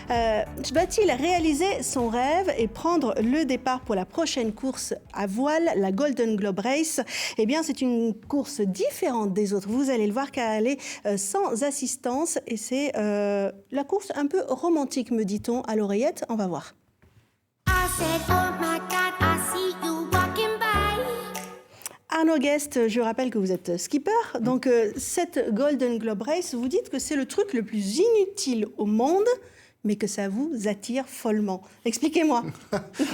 Va-t-il réaliser son rêve et prendre le départ pour la prochaine course à voile, la Golden Globe Race? Eh bien, c'est une course différente des autres. Vous allez le voir car elle est sans assistance et c'est la course un peu romantique, me dit-on à l'oreillette. On va voir. Arnaud Guest, je rappelle que vous êtes skipper. Donc, cette Golden Globe Race, vous dites que c'est le truc le plus inutile au monde, mais que ça vous attire follement. Expliquez-moi.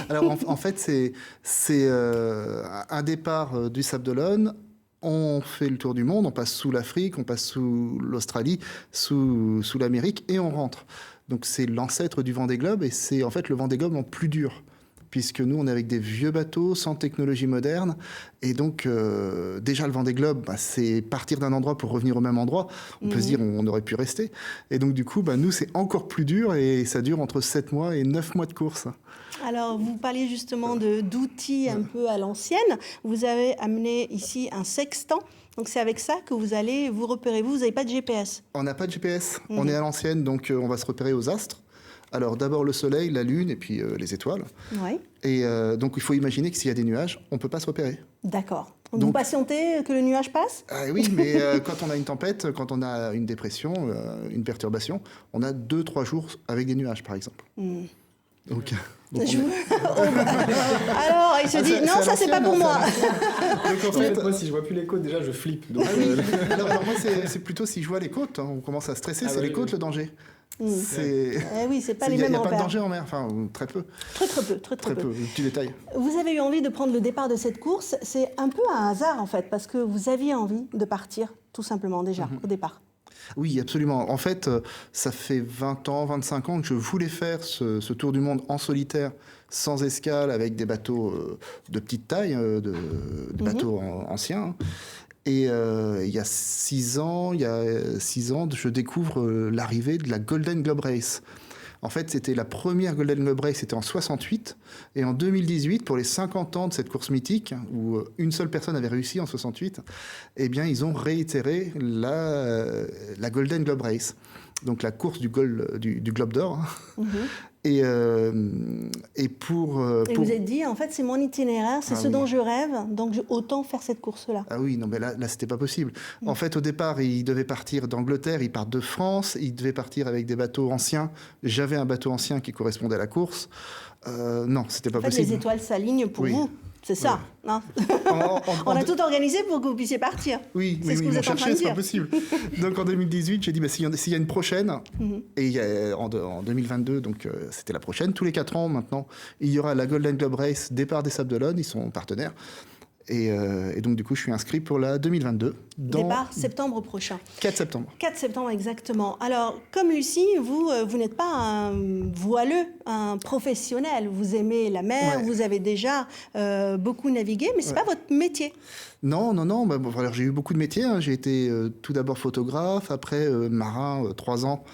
Alors, en fait, c'est un départ du Sable d'Olonne. On fait le tour du monde, on passe sous l'Afrique, on passe sous l'Australie, sous l'Amérique, et on rentre. Donc, c'est l'ancêtre du Vendée Globe, et c'est en fait le Vendée Globe en plus dur, puisque nous, on est avec des vieux bateaux, sans technologie moderne. Et donc, déjà, le Vendée Globe, c'est partir d'un endroit pour revenir au même endroit. On peut se dire, on aurait pu rester. Et donc, du coup, nous, c'est encore plus dur, et ça dure entre 7 mois et 9 mois de course. Alors, vous parliez justement d'outils un peu à l'ancienne. Vous avez amené ici un sextant. Donc, c'est avec ça que vous allez vous repérer. Vous n'avez pas de GPS? On n'a pas de GPS. On est à l'ancienne, donc on va se repérer aux astres. Alors d'abord le soleil, la lune et puis les étoiles. Oui. Et donc il faut imaginer que s'il y a des nuages, on ne peut pas se repérer. D'accord. Donc, vous patientez que le nuage passe? Oui, mais quand on a une tempête, quand on a une dépression, une perturbation, on a 2-3 jours avec des nuages par exemple. Donc Alors il se dit non, ça c'est pas pour moi. Donc en fait, moi si je vois plus les côtes déjà je flippe. Donc, alors moi c'est plutôt si je vois les côtes, on commence à stresser, c'est les côtes le danger. Oui, c'est pas les mêmes repères. Il n'y a pas de danger en mer, enfin très peu. Très peu. Petit détail. Vous avez eu envie de prendre le départ de cette course, c'est un peu un hasard en fait, parce que vous aviez envie de partir tout simplement déjà au départ. Oui, absolument. En fait, ça fait 20 ans, 25 ans que je voulais faire ce tour du monde en solitaire, sans escale, avec des bateaux de petite taille, des bateaux anciens. Et il y a 6 ans, je découvre l'arrivée de la Golden Globe Race. En fait, c'était la première Golden Globe Race, c'était en 68. Et en 2018, pour les 50 ans de cette course mythique, où une seule personne avait réussi en 68, eh bien, ils ont réitéré la Golden Globe Race. Donc la course du Globe d'Or. Et vous êtes dit, en fait, c'est mon itinéraire, c'est ce dont je rêve, donc autant faire cette course-là. Ah oui, non, mais là c'était pas possible. En fait, au départ, ils devaient partir d'Angleterre, ils partent de France, ils devaient partir avec des bateaux anciens. J'avais un bateau ancien qui correspondait à la course. Non, c'était pas possible. Les étoiles s'alignent pour vous. C'est ça, non? On a tout organisé pour que vous puissiez partir. Oui, mais ils m'ont cherché, c'est pas possible. Donc en 2018, j'ai dit, s'il y a une prochaine, et en 2022, donc c'était la prochaine, tous les 4 ans maintenant, il y aura la Golden Globe Race, départ des Sables d'Olonne, ils sont partenaires. Et donc, du coup, je suis inscrit pour la 2022. Départ septembre prochain. 4 septembre. 4 septembre, exactement. Alors, comme Lucie, vous n'êtes pas un voileux, un professionnel. Vous aimez la mer, vous avez déjà beaucoup navigué, mais ce n'est pas votre métier. Non. Alors, j'ai eu beaucoup de métiers. J'ai été tout d'abord photographe, après marin, 3 ans.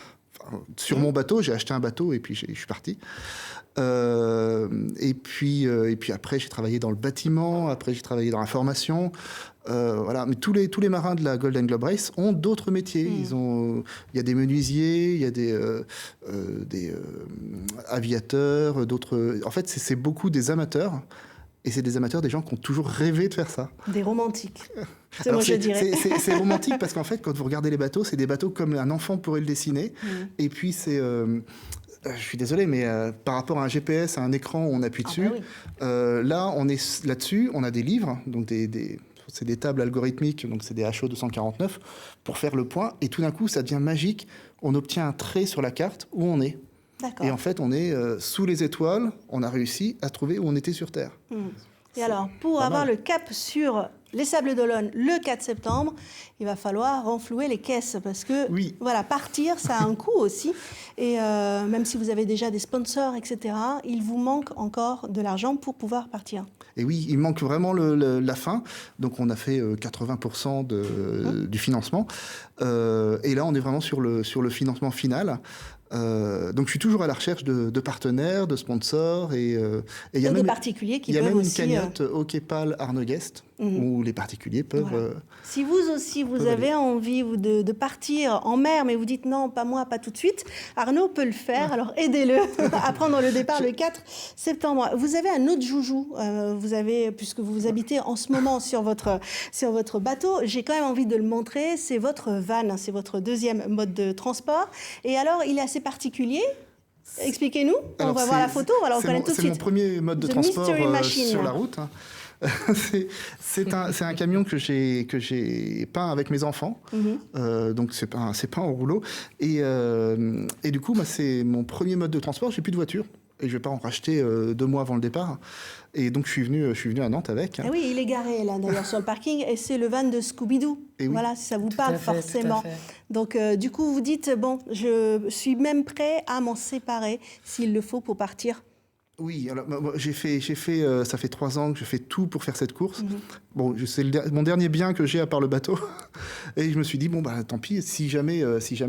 Sur mon bateau, j'ai acheté un bateau et puis je suis parti. Et puis après, j'ai travaillé dans le bâtiment, après j'ai travaillé dans la formation. Voilà. Mais tous les marins de la Golden Globe Race ont d'autres métiers. Il y a des menuisiers, il y a des aviateurs, d'autres. En fait, c'est beaucoup des amateurs. Et c'est des amateurs, des gens qui ont toujours rêvé de faire ça. Des romantiques. Alors, je dirais. C'est romantique parce qu'en fait, quand vous regardez les bateaux, c'est des bateaux comme un enfant pourrait le dessiner. Et puis, c'est... je suis désolé, mais par rapport à un GPS, à un écran où on appuie dessus, là, on est là-dessus, on a des livres, donc c'est des tables algorithmiques, donc c'est des HO 249, pour faire le point. Et tout d'un coup, ça devient magique. On obtient un trait sur la carte où on est. Et en fait, on est sous les étoiles, on a réussi à trouver où on était sur Terre. Et alors, pour avoir le cap sur les Sables d'Olonne le 4 septembre, il va falloir renflouer les caisses parce que voilà, partir, ça a un coût aussi. Et même si vous avez déjà des sponsors, etc., il vous manque encore de l'argent pour pouvoir partir. Et oui, il manque vraiment la fin. Donc, on a fait 80% du financement. Et là, on est vraiment sur le financement final. Donc, je suis toujours à la recherche de partenaires, de sponsors. Et il y a même des particuliers qui peuvent aussi... Il y a même une aussi, cagnotte Hockey Pal Arnaud Guest. où les particuliers peuvent... Voilà. Si vous aussi, vous avez envie de partir en mer, mais vous dites non, pas moi, pas tout de suite, Arnaud peut le faire, alors aidez-le à prendre le départ le 4 septembre. Vous avez un autre joujou, puisque vous habitez en ce moment sur votre bateau, j'ai quand même envie de le montrer, c'est votre van, c'est votre deuxième mode de transport. Et alors, il est assez particulier. Expliquez-nous, on va voir la photo, on va le reconnaître tout de suite. C'est mon premier mode de transport sur la route. C'est un camion que j'ai peint avec mes enfants, donc c'est pas en rouleau. Et du coup, c'est mon premier mode de transport. J'ai plus de voiture et je vais pas en racheter 2 mois avant le départ. Et donc je suis venu à Nantes avec. Et oui, il est garé là d'ailleurs sur le parking et c'est le van de Scooby-Doo. Et oui. Voilà, si ça vous parle forcément. Donc du coup, vous dites bon, je suis même prêt à m'en séparer s'il le faut pour partir. Oui, alors j'ai fait ça fait 3 ans que je fais tout pour faire cette course. Bon, c'est mon dernier bien que j'ai à part le bateau. Et je me suis dit bon tant pis, si jamais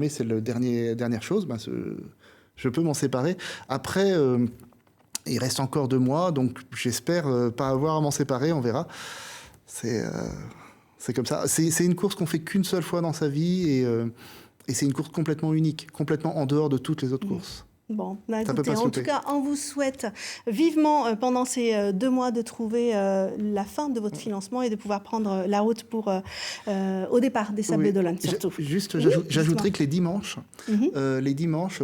c'est le dernière chose, je peux m'en séparer. Après, il reste encore 2 mois, donc j'espère pas avoir à m'en séparer, on verra. C'est comme ça. C'est une course qu'on fait qu'une seule fois dans sa vie et c'est une course complètement unique, complètement en dehors de toutes les autres courses. Bon, écoutez, en tout cas, on vous souhaite vivement pendant ces 2 mois de trouver la fin de votre financement et de pouvoir prendre la route au départ des Sables d'Olonne, surtout. J'ajouterai que les dimanches,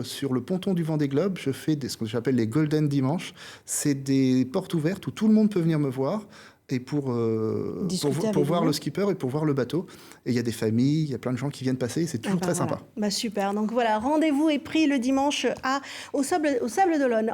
sur le ponton du Vendée Globe, je fais ce que j'appelle les Golden Dimanches. C'est des portes ouvertes où tout le monde peut venir me voir. Et pour voir le skipper et pour voir le bateau. Et il y a des familles, il y a plein de gens qui viennent passer, c'est toujours très sympa. Super, donc voilà, rendez-vous est pris le dimanche au Sable d'Olonne.